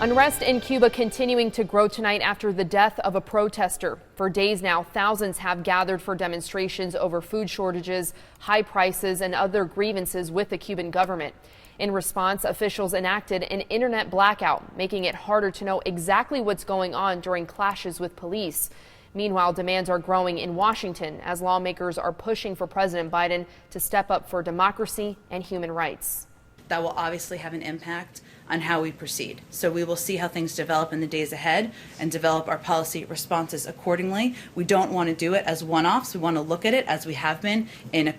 Unrest in Cuba continuing to grow tonight after the death of a protester. For days now, thousands have gathered for demonstrations over food shortages, high prices, and other grievances with the Cuban government. In response, officials enacted an internet blackout, making it harder to know exactly what's going on during clashes with police. Meanwhile, demands are growing in Washington as lawmakers are pushing for President Biden to step up for democracy and human rights. That will obviously have an impact on how we proceed. So we will see how things develop in the days ahead and develop our policy responses accordingly. We don't want to do it as one-offs. We want to look at it as we have been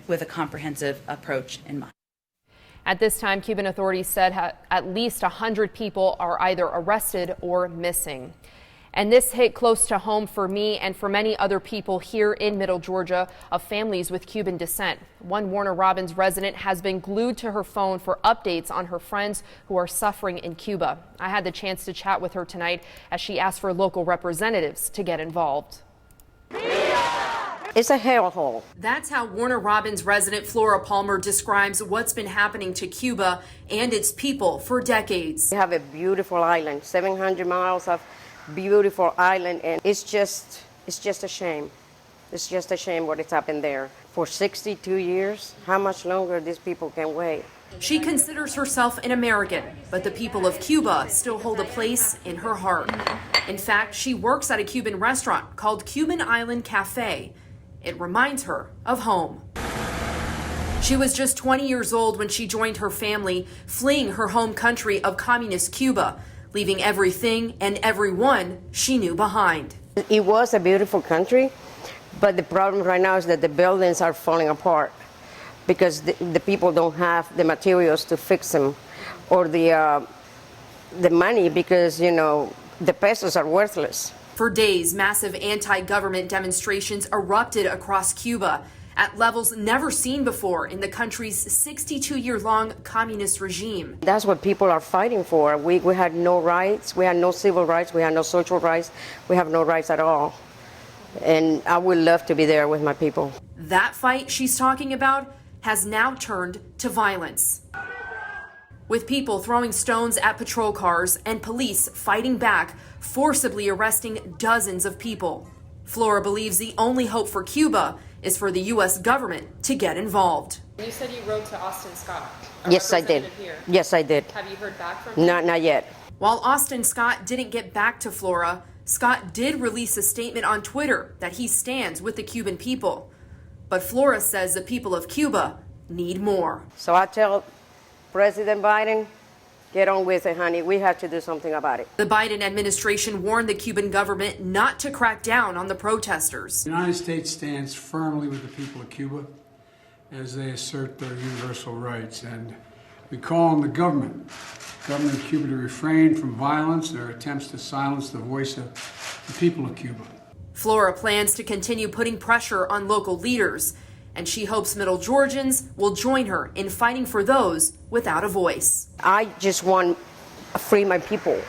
with a comprehensive approach in mind. At this time, Cuban authorities said at least 100 people are either arrested or missing. And this hit close to home for me and for many other people here in Middle Georgia of families with Cuban descent. One Warner Robins resident has been glued to her phone for updates on her friends who are suffering in Cuba. I had the chance to chat with her tonight as she asked for local representatives to get involved. It's a hellhole. That's how Warner Robins resident Flora Palma describes what's been happening to Cuba and its people for decades. We have a beautiful island, 700 miles of beautiful island, and it's just a shame. It's just a shame what has happened there. For 62 years, how much longer these people can wait? She considers herself an American, but the people of Cuba still hold a place in her heart. In fact, she works at a Cuban restaurant called Cuban Island Cafe. It reminds her of home. She was just 20 years old when she joined her family, fleeing her home country of communist Cuba, leaving everything and everyone she knew behind. It was a beautiful country, but the problem right now is that the buildings are falling apart because the people don't have the materials to fix them or the money because, you know, the pesos are worthless. For days, massive anti-government demonstrations erupted across Cuba at levels never seen before in the country's 62-year-long communist regime. That's what people are fighting for. We had no rights, we had no civil rights, we had no social rights, we have no rights at all. And I would love to be there with my people. That fight she's talking about has now turned to violence, with people throwing stones at patrol cars and police fighting back, forcibly arresting dozens of people. Flora believes the only hope for Cuba is for the U.S. government to get involved. You said you wrote to Austin Scott. Yes, I did. Here. Yes, I did. Have you heard back from him? Not yet. While Austin Scott didn't get back to Flora, Scott did release a statement on Twitter that he stands with the Cuban people. But Flora says the people of Cuba need more. So I tell President Biden, get on with it, honey. We have to do something about it. The Biden administration warned the Cuban government not to crack down on the protesters. The United States stands firmly with the people of Cuba as they assert their universal rights. And we call on the government of Cuba to refrain from violence, their attempts to silence the voice of the people of Cuba. Flora plans to continue putting pressure on local leaders, and she hopes Middle Georgians will join her in fighting for those without a voice. I just want to free my people.